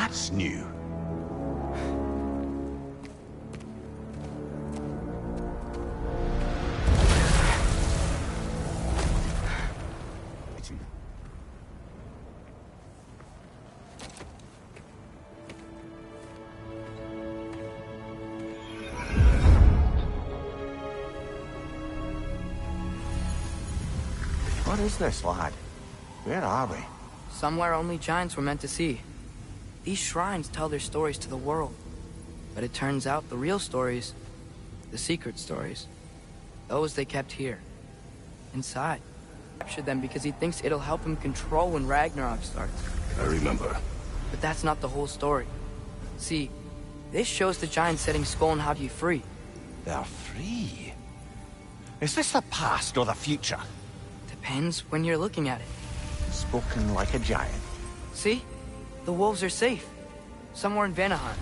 That's new. What is this, lad? Where are we? Somewhere only giants were meant to see. These shrines tell their stories to the world. But it turns out the real stories, the secret stories, those they kept here, inside. He captured them because he thinks it'll help him control when Ragnarok starts. I remember. But that's not the whole story. See, this shows the giants setting Skull and Hagi free. They're free? Is this the past or the future? Depends when you're looking at it. Spoken like a giant. See? The wolves are safe. Somewhere in Vanaheim.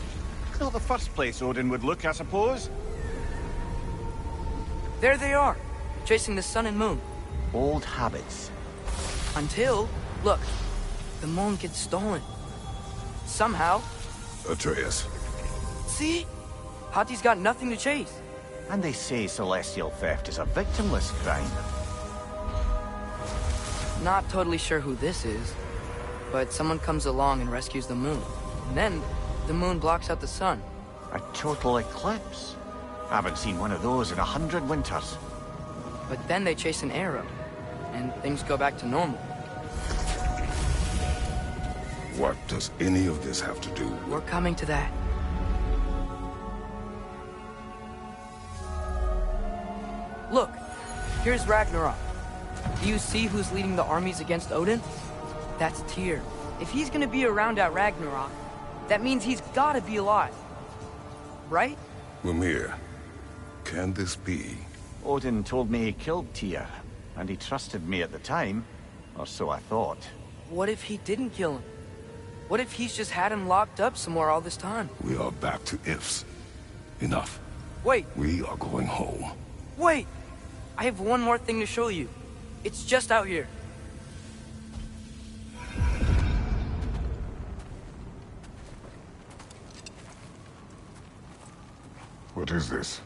Not the first place Odin would look, I suppose. There they are, chasing the sun and moon. Old habits. Until, look, the moon gets stolen. Somehow. Atreus. See? Hati's got nothing to chase. And they say celestial theft is a victimless crime. Not totally sure who this is, but someone comes along and rescues the moon. And then, the moon blocks out the sun. A total eclipse. Haven't seen one of those in 100 winters. But then they chase an arrow, and things go back to normal. What does any of this have to do with... We're coming to that. Look, here's Ragnarok. Do you see who's leading the armies against Odin? That's Tyr. If he's gonna be around at Ragnarok, that means he's gotta be alive. Right? Mimir, can this be? Odin told me he killed Tyr, and he trusted me at the time, or so I thought. What if he didn't kill him? What if he's just had him locked up somewhere all this time? We are back to ifs. Enough. Wait, We are going home. wait! I have one more thing to show you. It's just out here. What is this?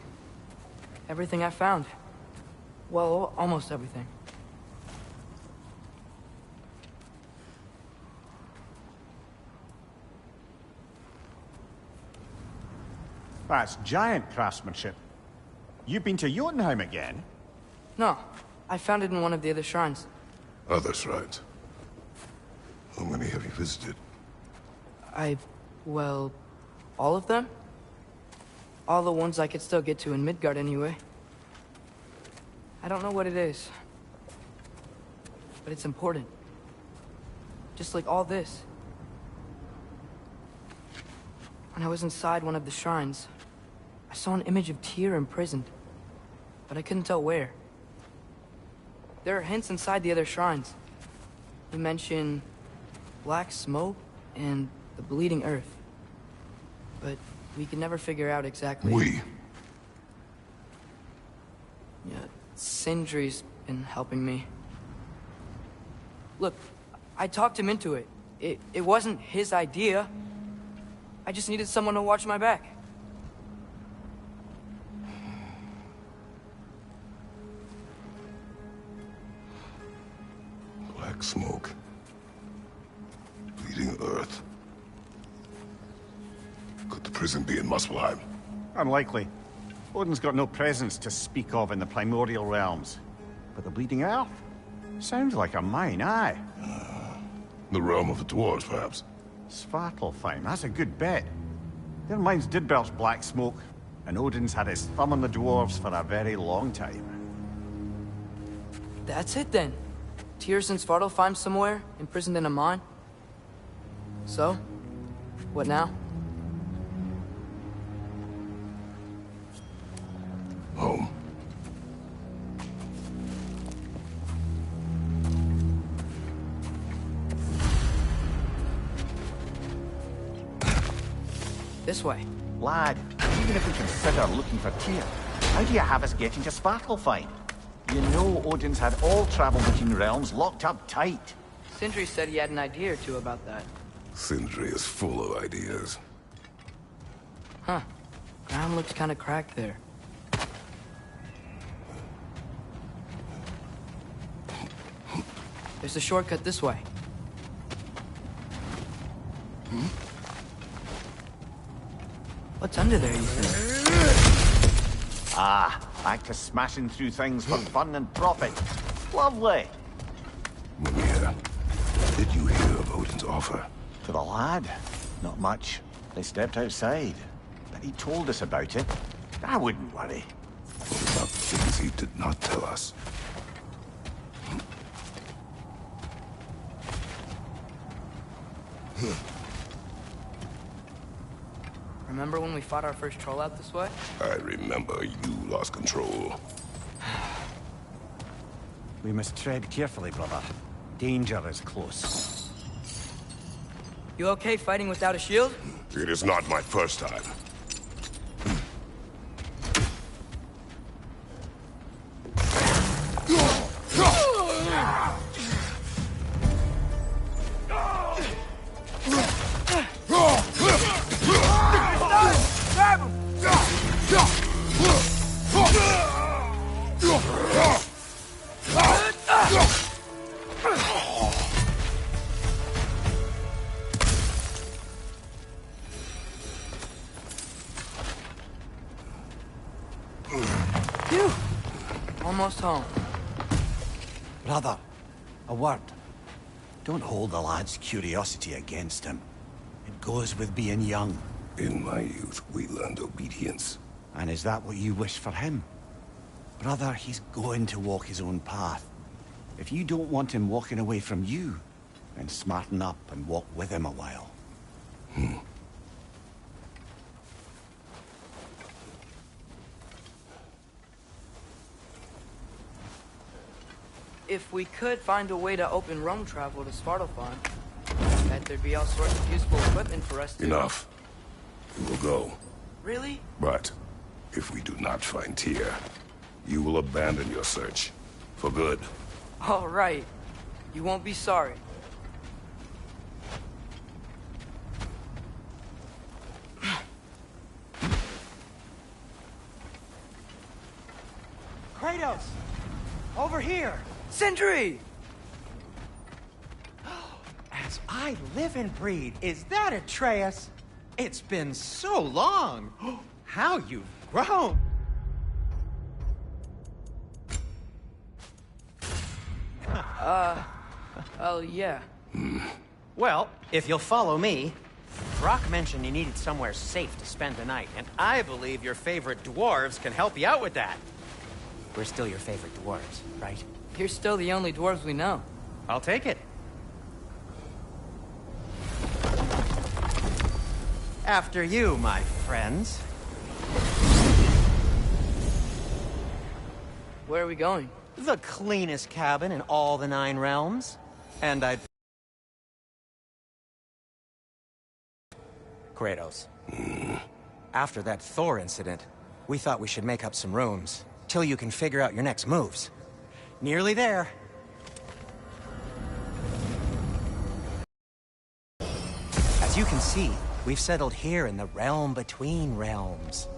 Everything I found. Well, almost everything. That's giant craftsmanship. You've been to Jotunheim again? No, I found it in one of the other shrines. Other shrines. How many have you visited? Well, all of them? All the ones I could still get to in Midgard anyway. I don't know what it is. But it's important. Just like all this. When I was inside one of the shrines, I saw an image of Tyr imprisoned. But I couldn't tell where. There are hints inside the other shrines. They mention black smoke and the bleeding earth. But we could never figure out exactly. Yeah, Sindri's been helping me. Look, I talked him into it. It wasn't his idea. I just needed someone to watch my back. Black smoke. Bleeding earth. Could the prison be in Muspelheim? Unlikely. Odin's got no presence to speak of in the primordial realms. But the Bleeding Earth? Sounds like a mine, aye. The realm of the dwarves, perhaps? Svartalfheim, that's a good bet. Their mines did belch black smoke, and Odin's had his thumb on the dwarves for a very long time. That's it then. Tyr's in Svartalfheim somewhere, imprisoned in a mine. So, what now? Home. This way. Lad, even if we consider looking for Tyr, how do you have us getting to Svartalfheim? You know Odin's had all travel between realms locked up tight. Sindri said he had an idea or two about that. Sindri is full of ideas. Huh. Ground looks kind of cracked there. There's a shortcut this way. What's under there, you think? Ah, back to smashing through things for fun and profit. Lovely. Mimir, did you hear of Odin's offer? To the lad? Not much. They stepped outside. But he told us about it. I wouldn't worry. What about things he did not tell us? Remember when we fought our first troll out this way? I remember you lost control. We must tread carefully, brother. Danger is close. You okay fighting without a shield? It is not my first time. Phew! Almost home. Brother, a word. Don't hold the lad's curiosity against him. It goes with being young. In my youth, we learned obedience. And is that what you wish for him? Brother, he's going to walk his own path. If you don't want him walking away from you, then smarten up and walk with him a while. If we could find a way to open roam travel to Svartalfheim, I bet there'd be all sorts of useful equipment for us to... Enough. We will go. Really? But if we do not find Tyr, you will abandon your search. For good. All right. You won't be sorry. Kratos! Over here! Sindri! As I live and breathe, is that Atreus? It's been so long! How you've grown! Oh, yeah. Well, if you'll follow me, Brock mentioned you needed somewhere safe to spend the night, and I believe your favorite dwarves can help you out with that. We're still your favorite dwarves, right? You're still the only dwarves we know. I'll take it. After you, my friends. Where are we going? The cleanest cabin in all the 9 realms. And I'd... Kratos. After that Thor incident, we thought we should make up some rooms, till you can figure out your next moves. Nearly there. As you can see, we've settled here in the realm between realms.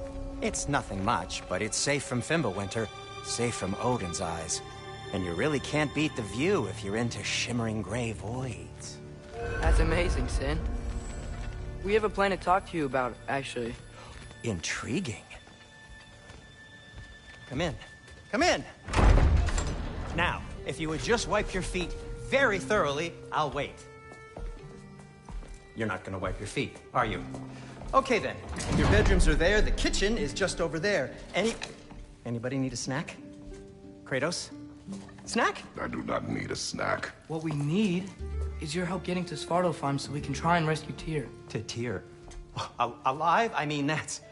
It's nothing much, but it's safe from Fimbulwinter, safe from Odin's eyes. And you really can't beat the view if you're into shimmering gray voids. That's amazing, Sin. We have a plan to talk to you about, actually. Intriguing. Come in. Come in! Now, if you would just wipe your feet very thoroughly, I'll wait. You're not gonna wipe your feet, are you? Okay then. Your bedrooms are there, the kitchen is just over there. Anybody need a snack? Kratos? Snack? I do not need a snack. What we need is your help getting to Svartalfheim so we can try and rescue Tyr. To Tyr? Alive? I mean, that's...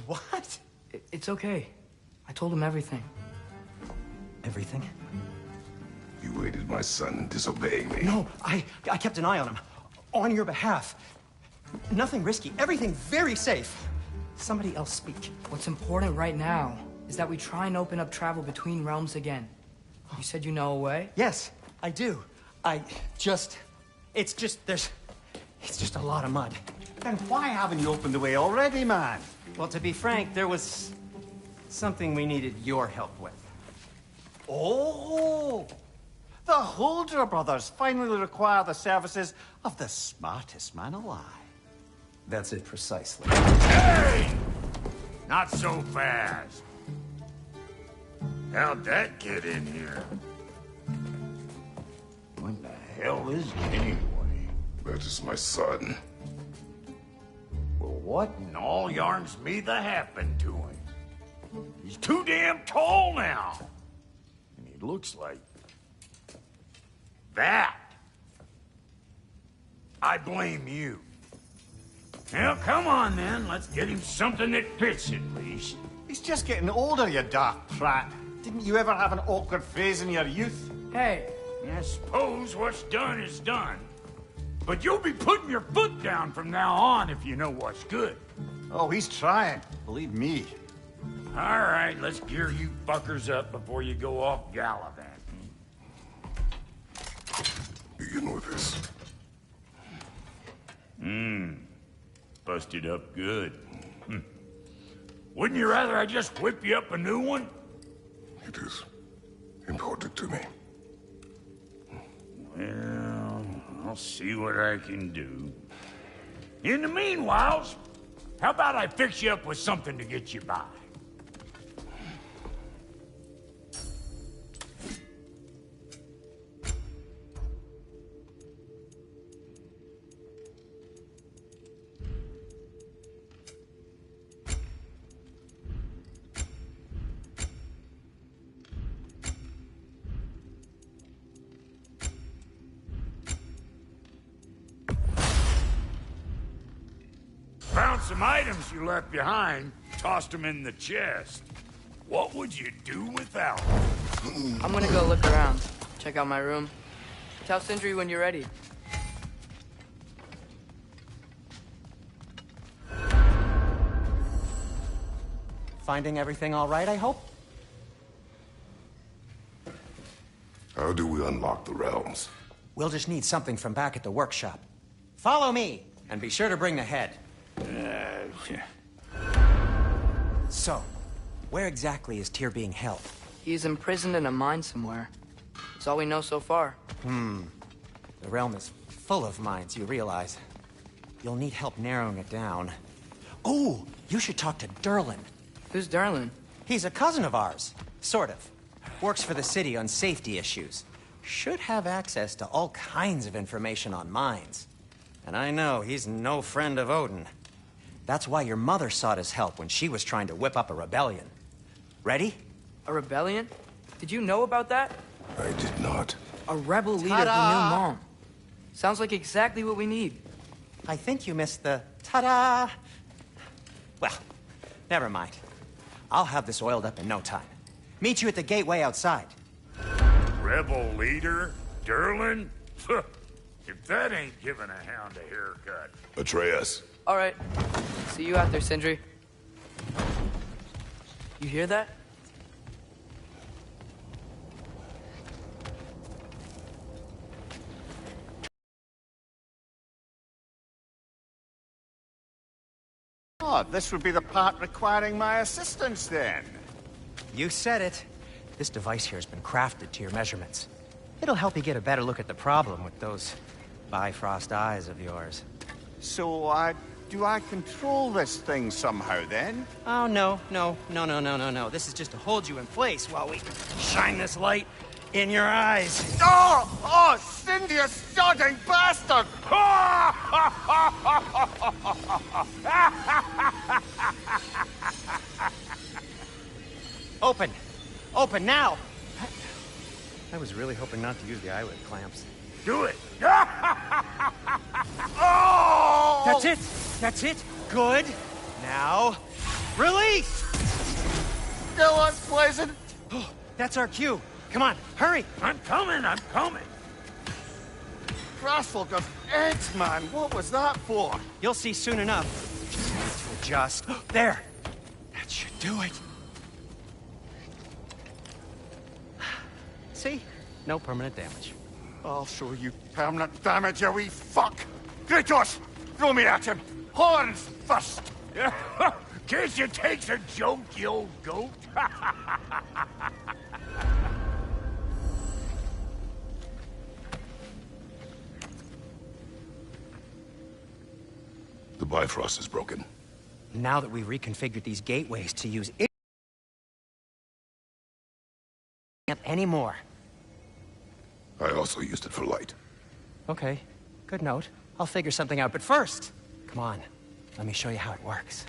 What? It's okay. I told him everything. Everything? You aided my son in disobeying me. No, I kept an eye on him. On your behalf. Nothing risky. Everything very safe. Somebody else speak. What's important right now is that we try and open up travel between realms again. You said you know a way? Yes, I do. It's just, It's just a lot of mud. Then why haven't you opened the way already, man? Well, to be frank, there was something we needed your help with. Oh! The Holder brothers finally require the services of the smartest man alive. That's it precisely. Hey! Not so fast. How'd that get in here? What the hell is it anyway? That is my son. Well, what in all yarns me the happened to him? He's too damn tall now. And he looks like... that. I blame you. Well, come on then. Let's get him something that fits at least. He's just getting older, you dark prat. Didn't you ever have an awkward phase in your youth? Hey, I suppose what's done is done. But you'll be putting your foot down from now on if you know what's good. Oh, he's trying. Believe me. All right, let's gear you fuckers up before you go off gallivanting. Begin with this. Busted up good. Wouldn't you rather I just whip you up a new one? It is important to me. Well, I'll see what I can do. In the meanwhile, how about I fix you up with something to get you by? Found some items you left behind, tossed them in the chest. What would you do without them? I'm gonna go look around. Check out my room. Tell Sindri when you're ready. Finding everything all right, I hope? How do we unlock the realms? We'll just need something from back at the workshop. Follow me, and be sure to bring the head. So, where exactly is Tyr being held? He's imprisoned in a mine somewhere. That's all we know so far. The realm is full of mines, you realize. You'll need help narrowing it down. Oh, you should talk to Durlin. Who's Darlin? He's a cousin of ours. Sort of. Works for the city on safety issues. Should have access to all kinds of information on mines. And I know he's no friend of Odin. That's why your mother sought his help when she was trying to whip up a rebellion. Ready? A rebellion? Did you know about that? I did not. A rebel leader who knew Ta-da! Mom. Sounds like exactly what we need. I think you missed the ta-da. Well, never mind. I'll have this oiled up in no time. Meet you at the gateway outside. Rebel leader? Durlin? If that ain't giving a hound a haircut. Atreus. All right. See you out there, Sindri. You hear that? Oh, this would be the part requiring my assistance then. You said it. This device here has been crafted to your measurements. It'll help you get a better look at the problem with those Bifrost eyes of yours. So, do I control this thing somehow then? Oh, no. This is just to hold you in place while we shine this light in your eyes. Oh, Cindy, you sodding bastard! Open! Open now! I was really hoping not to use the eyelid clamps. Do it! Oh! That's it! That's it! Good! Now, release! Still unpleasant. Oh, that's our cue. Come on, hurry! I'm coming! Grassful goes eggs, man. What was that for? You'll see soon enough. Just need to adjust. There! That should do it. See? No permanent damage. I'll show you permanent damage, you wee fuck. Kratos! Throw me at him! Horns first! Guess you takes a joke, you old goat. The Bifrost is broken. Now that we reconfigured these gateways to use it anymore. I also used it for light. Okay, good note. I'll figure something out, but first, come on, let me show you how it works.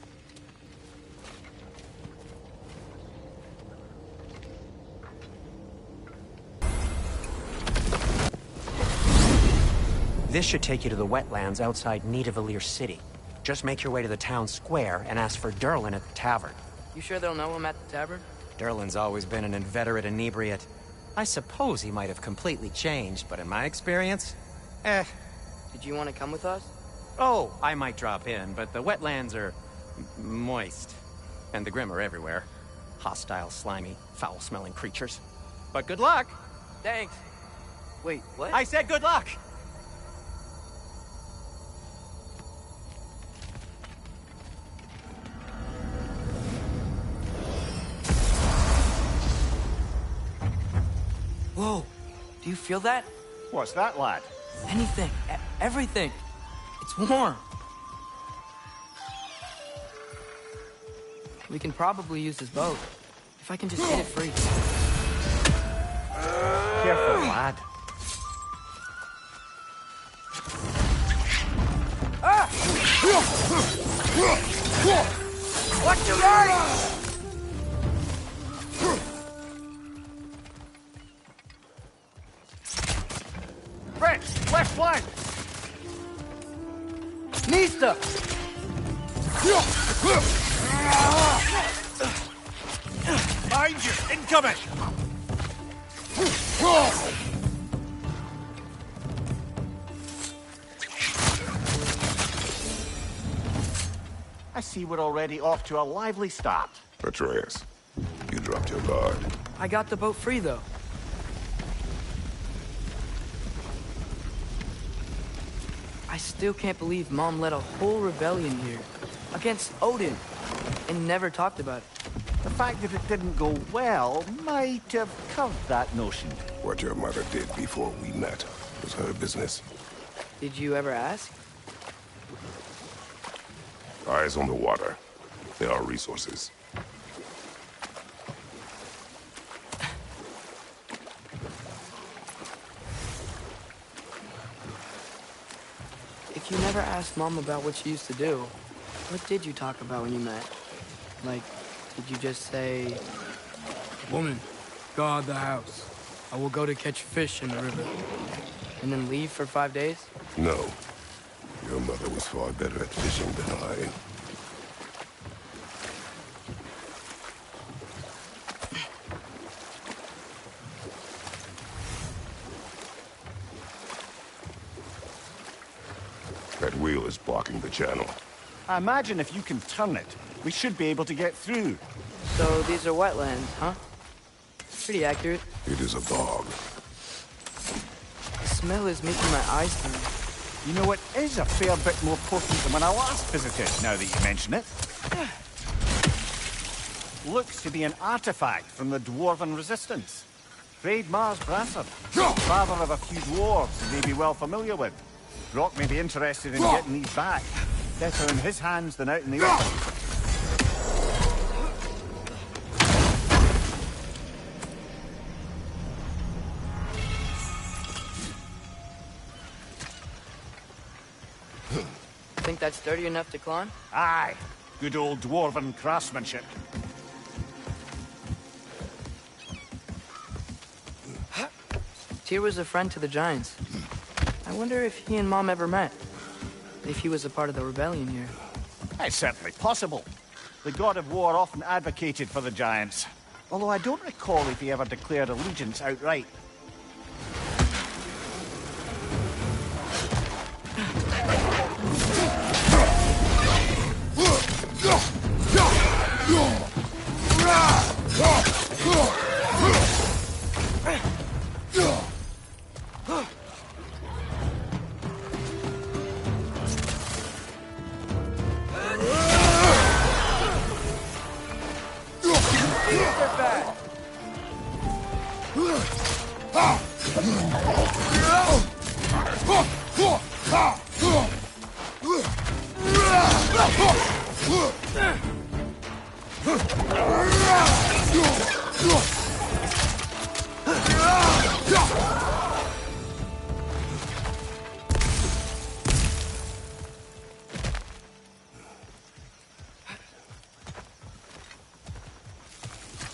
This should take you to the wetlands outside Nidavellir City. Just make your way to the town square and ask for Durlin at the tavern. You sure they'll know him at the tavern? Durlin's always been an inveterate inebriate. I suppose he might have completely changed, but in my experience, Did you want to come with us? Oh, I might drop in, but the wetlands are moist. And the Grim are everywhere. Hostile, slimy, foul-smelling creatures. But good luck! Thanks. Wait, what? I said good luck! Whoa! Do you feel that? What's that, lad? Anything. Everything. It's warm. We can probably use this boat. If I can just get it free. Careful, lad. Ah! Watch your right! French, left flank! Nista! Behind you! Incoming! I see we're already off to a lively start. Atreus, you dropped your guard. I got the boat free, though. I still can't believe Mom led a whole rebellion here. Against Odin. And never talked about it. The fact that it didn't go well might have curved that notion. What your mother did before we met was her business. Did you ever ask? Eyes on the water. There are resources. If you never asked Mom about what she used to do, what did you talk about when you met? Like, did you just say... Woman, guard the house. I will go to catch fish in the river. And then leave for 5 days? No. Your mother was far better at fishing than I. That wheel is blocking the channel. I imagine if you can turn it, we should be able to get through. So these are wetlands, huh? Pretty accurate. It is a bog. The smell is making my eyes burn. You know, it is a fair bit more potent than when I last visited, now that you mention it. Looks to be an artifact from the Dwarven Resistance. Trade Mars Brasser, father of a few dwarves you may be well familiar with. Brock may be interested in getting these back. Better in his hands than out in the open. Think that's sturdy enough to climb? Aye. Good old Dwarven craftsmanship. Tyr was a friend to the Giants. I wonder if he and Mom ever met. If he was a part of the rebellion here. It's certainly possible. The god of war often advocated for the Giants. Although I don't recall if he ever declared allegiance outright. They're bad.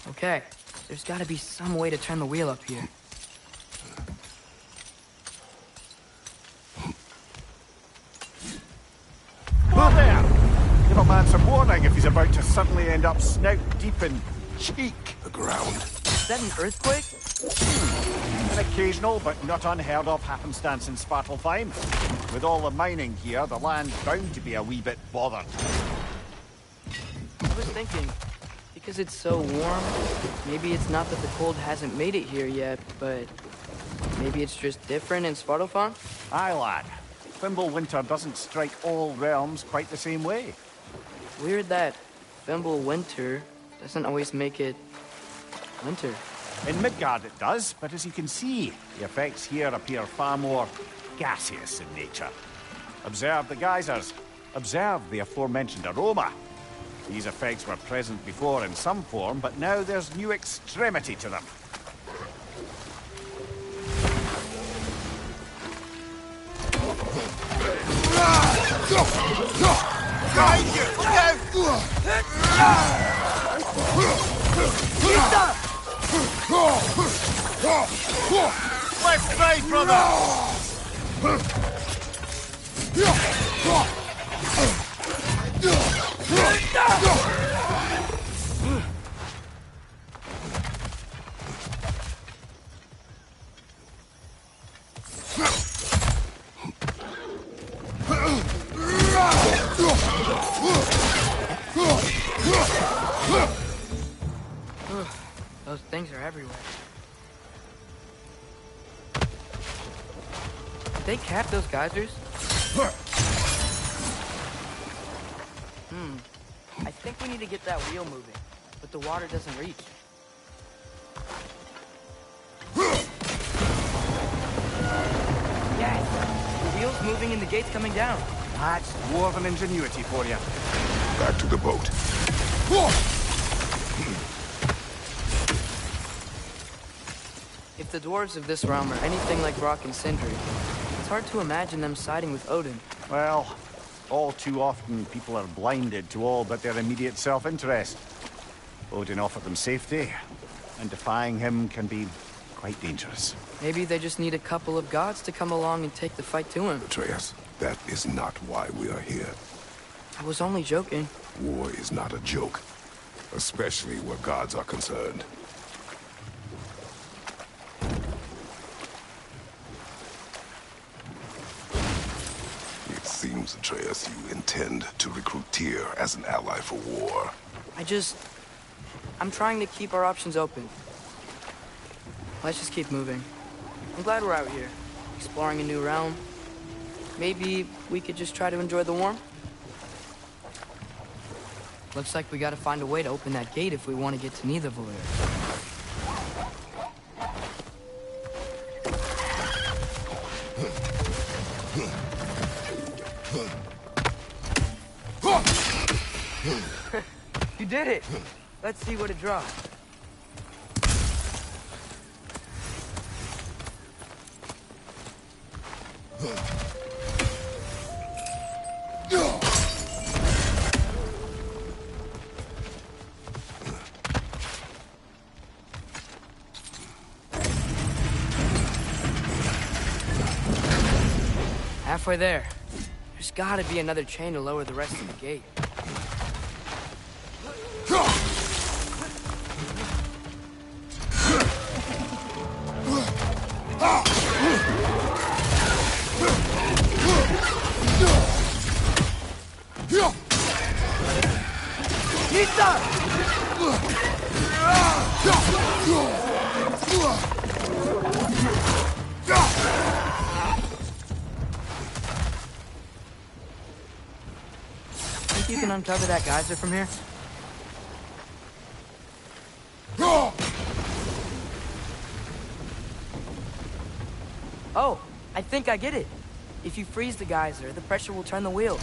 Okay, there's gotta be some way to turn the wheel up here. Whoa there! Give a man some warning if he's about to suddenly end up snout deep in cheek. The ground. Is that an earthquake? An occasional but not unheard of happenstance in Svartalfheim. With all the mining here, the land's bound to be a wee bit bothered. I was thinking, because it's so warm, maybe it's not that the cold hasn't made it here yet, but maybe it's just different in Svartalfheim? Aye, lad. Winter doesn't strike all realms quite the same way. Weird that Winter doesn't always make it winter. In Midgard it does, but as you can see, the effects here appear far more gaseous in nature. Observe the geysers. Observe the aforementioned aroma. These effects were present before in some form, but now there's new extremity to them. Let's play, brother! Those things are everywhere. Did they cap those geysers? I think we need to get that wheel moving, but the water doesn't reach. Yes! The wheel's moving and the gate's coming down. That's dwarven ingenuity for you. Back to the boat. If the dwarves of this realm are anything like Rock and Sindri, it's hard to imagine them siding with Odin. Well, all too often people are blinded to all but their immediate self-interest. Odin offered them safety, and defying him can be quite dangerous. Maybe they just need a couple of gods to come along and take the fight to him. Atreus, that is not why we are here. I was only joking. War is not a joke, especially where gods are concerned. It seems, Atreus, you intend to recruit Tyr as an ally for war. I'm trying to keep our options open. Let's just keep moving. I'm glad we're out here, exploring a new realm. Maybe we could just try to enjoy the warmth? Looks like we gotta find a way to open that gate if we want to get to Nidavellir. You did it! Let's see what it drops. Halfway there. There's gotta be another chain to lower the rest of the gate. Think you can uncover that geyser from here? Oh, I think I get it. If you freeze the geyser, the pressure will turn the wheel.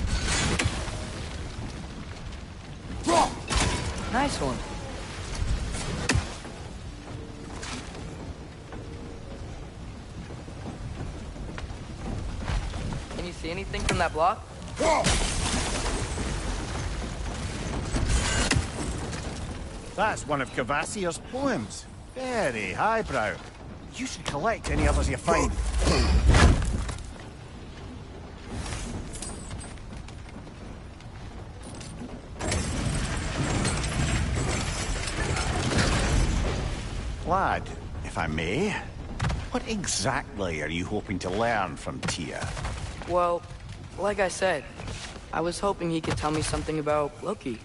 Nice one. Can you see anything from that block? That's one of Cavassier's poems. Very highbrow. You should collect any others you find. Lad, if I may, what exactly are you hoping to learn from Tyr? Well, like I said, I was hoping he could tell me something about Loki.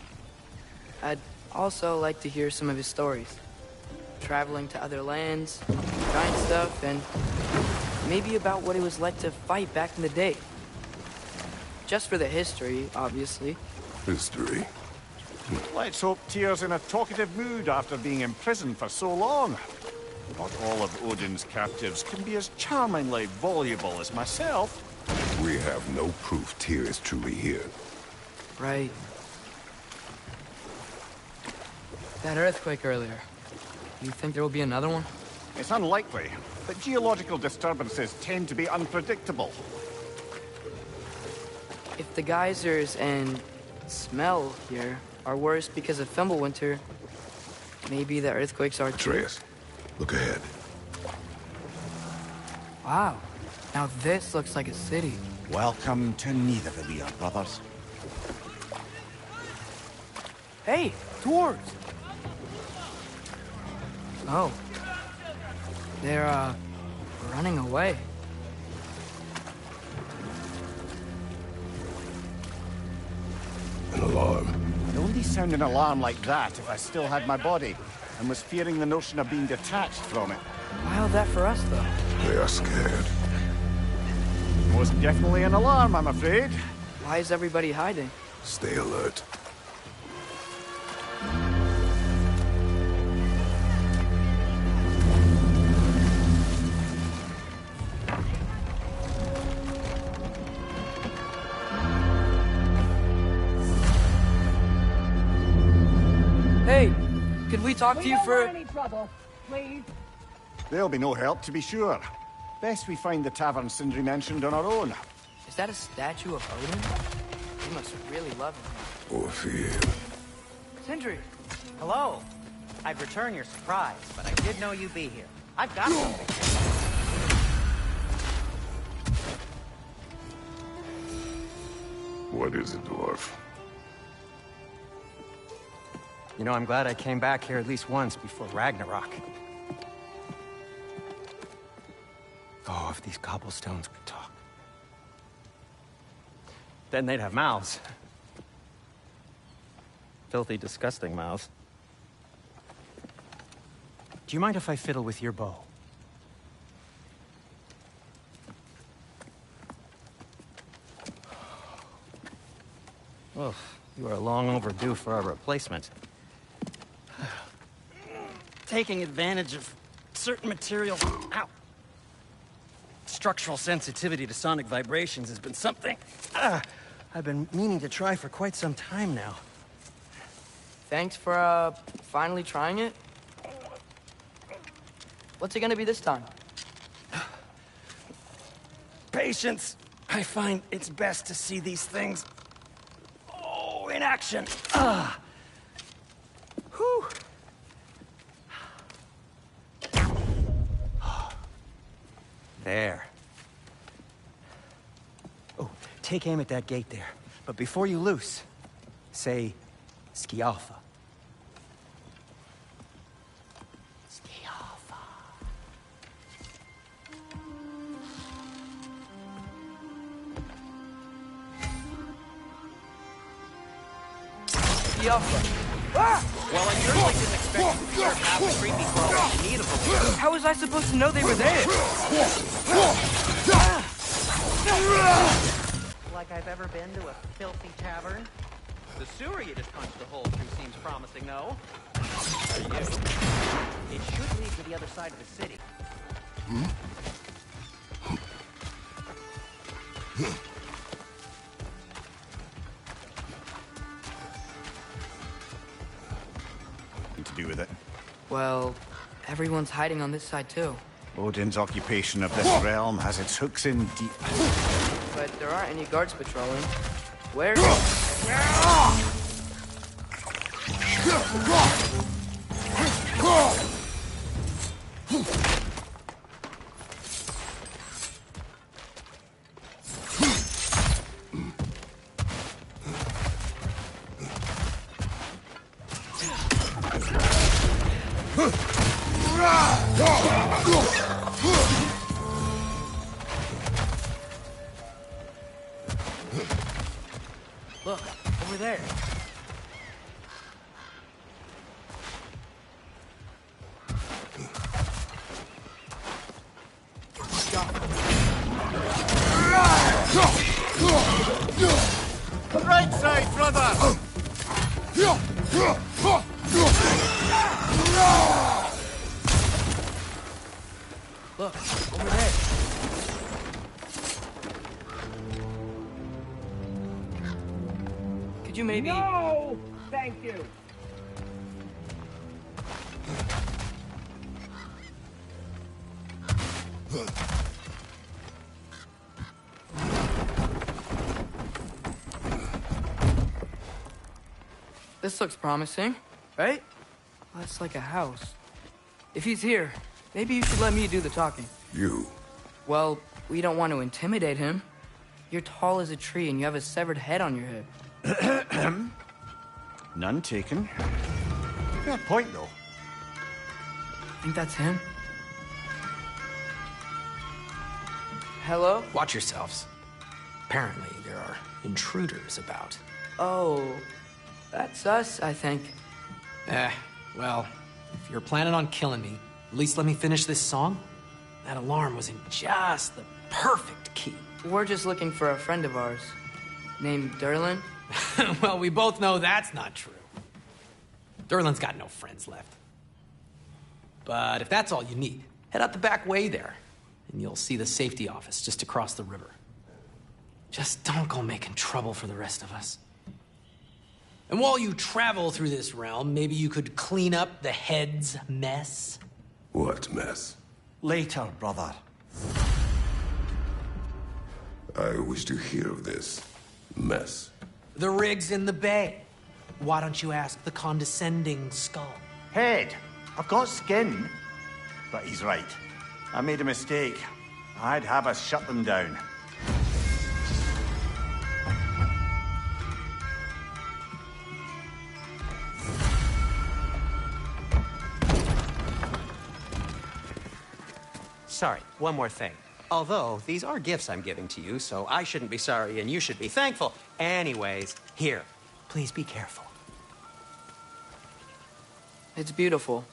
I'd also like to hear some of his stories. Traveling to other lands, trying stuff, and maybe about what it was like to fight back in the day. Just for the history, obviously. History. Let's hope Tyr's in a talkative mood after being imprisoned for so long. Not all of Odin's captives can be as charmingly voluble as myself. We have no proof Tyr is truly here. Right. That earthquake earlier. You think there will be another one? It's unlikely, but geological disturbances tend to be unpredictable. If the geysers and smell here are worse because of Fimbulwinter, maybe the earthquakes are too. Atreus, look ahead. Wow. Now this looks like a city. Welcome to Nidavellir, brothers. Hey, dwarves! Oh. They're, running away. An alarm. I'd only sound an alarm like that if I still had my body, and was fearing the notion of being detached from it. Wild that for us, though. They are scared. Most definitely an alarm, I'm afraid. Why is everybody hiding? Stay alert. Hey, could we talk to you for... any trouble, please. There'll be no help, to be sure. Best we find the tavern Sindri mentioned on our own. Is that a statue of Odin? He must really love him. Or fear. Sindri! Hello. I'd return your surprise, but I did know you'd be here. I've got something. What is it, dwarf? You know, I'm glad I came back here at least once before Ragnarok. Oh, if these cobblestones could talk. Then they'd have mouths. Filthy, disgusting mouths. Do you mind if I fiddle with your bow? Oh, you are long overdue for a replacement. Taking advantage of certain materials. Ow! Structural sensitivity to sonic vibrations has been something I've been meaning to try for quite some time now. Thanks for, finally trying it. What's it gonna be this time? Patience. I find it's best to see these things, in action. Whew. There. Oh, take aim at that gate there. But before you loose, say, Skialfa. Skialfa. Well, I certainly didn't expect you to start half the creepy crawlers in need of a How was I supposed to know they were there? like I've ever been to a filthy tavern. The sewer you just punched a hole through seems promising, though. For you. the other side of the city. To do with it. Well, everyone's hiding on this side too. Odin's occupation of this realm has its hooks in deep. But there aren't any guards patrolling. Where? Look, over there. Right side, brother! Look, over there. Could you maybe... No! Thank you. This looks promising, right? That's like a house. If he's here, maybe you should let me do the talking. You. Well, we don't want to intimidate him. You're tall as a tree and you have a severed head on your head. None taken. Yeah, point though. Think that's him? Hello? Watch yourselves. Apparently, there are intruders about. Oh, that's us, I think. Well, if you're planning on killing me, at least let me finish this song. That alarm was in just the perfect key. We're just looking for a friend of ours, named Derlin. Well, we both know that's not true. Derlin's got no friends left. But if that's all you need, head out the back way there, and you'll see the safety office just across the river. Just don't go making trouble for the rest of us. And while you travel through this realm, maybe you could clean up the head's mess? What mess? Later, brother. I wish to hear of this mess. The rig's in the bay. Why don't you ask the condescending skull? Head. I've got skin. But he's right. I made a mistake. I'd have us shut them down. Sorry, one more thing. Although, these are gifts I'm giving to you, so I shouldn't be sorry and you should be thankful. Anyways, here, please be careful. It's beautiful.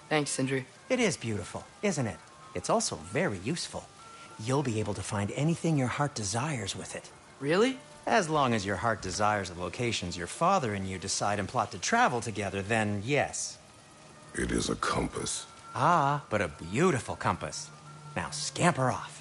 Thanks, Sindri. It is beautiful, isn't it? It's also very useful. You'll be able to find anything your heart desires with it. Really? As long as your heart desires the locations your father and you decide and plot to travel together, then yes. It is a compass. Ah, but a beautiful compass. Now scamper off.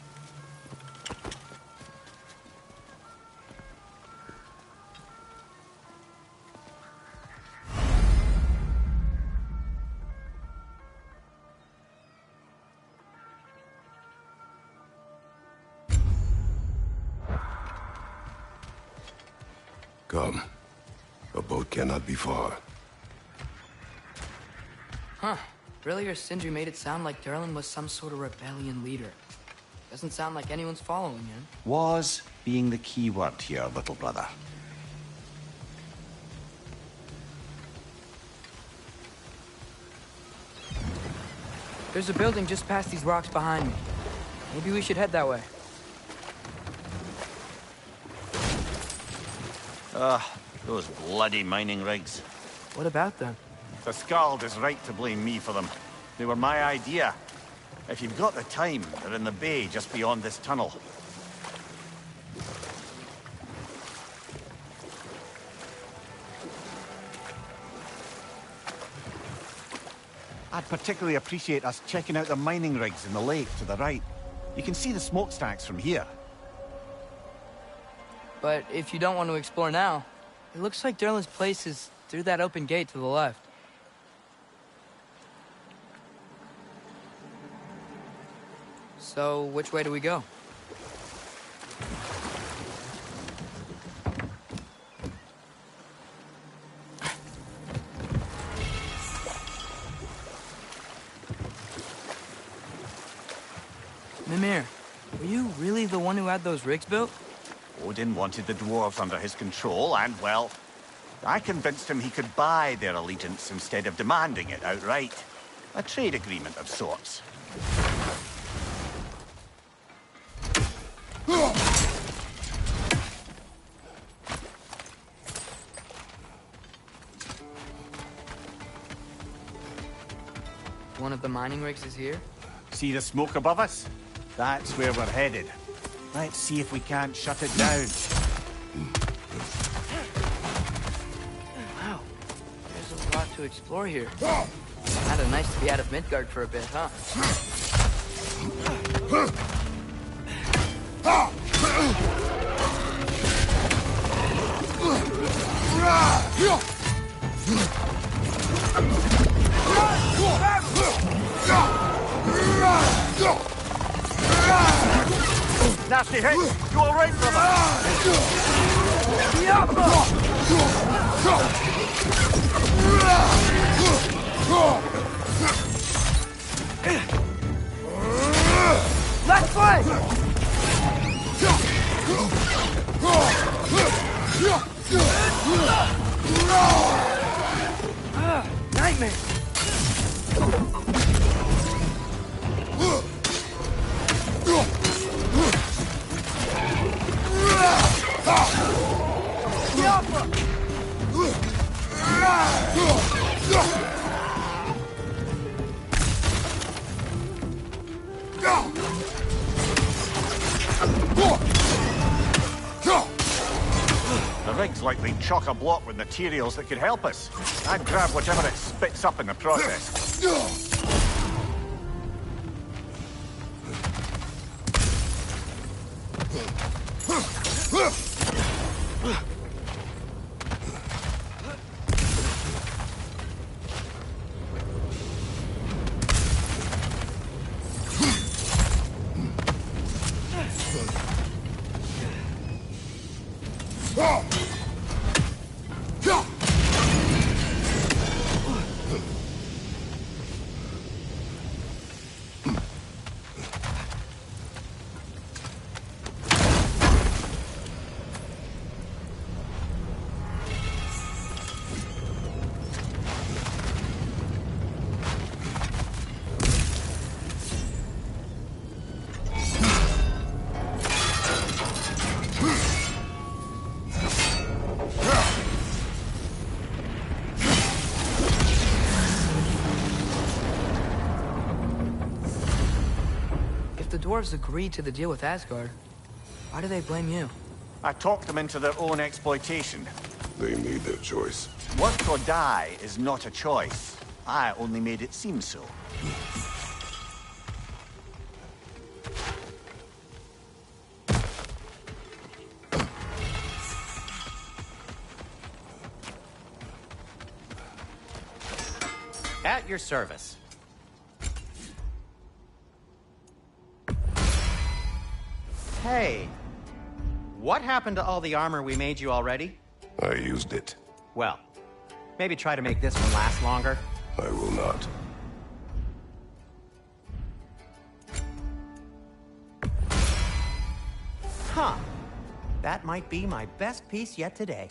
Come. A boat cannot be far. Huh. Earlier, Sindri made it sound like Derlin was some sort of rebellion leader. Doesn't sound like anyone's following him. Was being the key word here, little brother. There's a building just past these rocks behind me. Maybe we should head that way. Those bloody mining rigs. What about them? The Skald is right to blame me for them. They were my idea. If you've got the time, they're in the bay just beyond this tunnel. I'd particularly appreciate us checking out the mining rigs in the lake to the right. You can see the smokestacks from here. But if you don't want to explore now, it looks like Derlin's place is through that open gate to the left. So, which way do we go? Mimir, were you really the one who had those rigs built? Odin wanted the dwarves under his control, and, well, I convinced him he could buy their allegiance instead of demanding it outright. A trade agreement of sorts. One of the mining rigs is here? See the smoke above us? That's where we're headed. Let's see if we can't shut it down. Wow, there's a lot to explore here. Kinda nice to be out of Midgard for a bit, huh? Nasty hit! You all right, brother? Let's play! Nightmare! The rig's likely chock-a-block with materials that could help us. I'd grab whatever it spits up in the process. The dwarves agreed to the deal with Asgard. Why do they blame you? I talked them into their own exploitation. They made their choice. Work or die is not a choice. I only made it seem so. At your service. Hey, what happened to all the armor we made you already? I used it. Well, maybe try to make this one last longer. I will not. Huh. That might be my best piece yet today.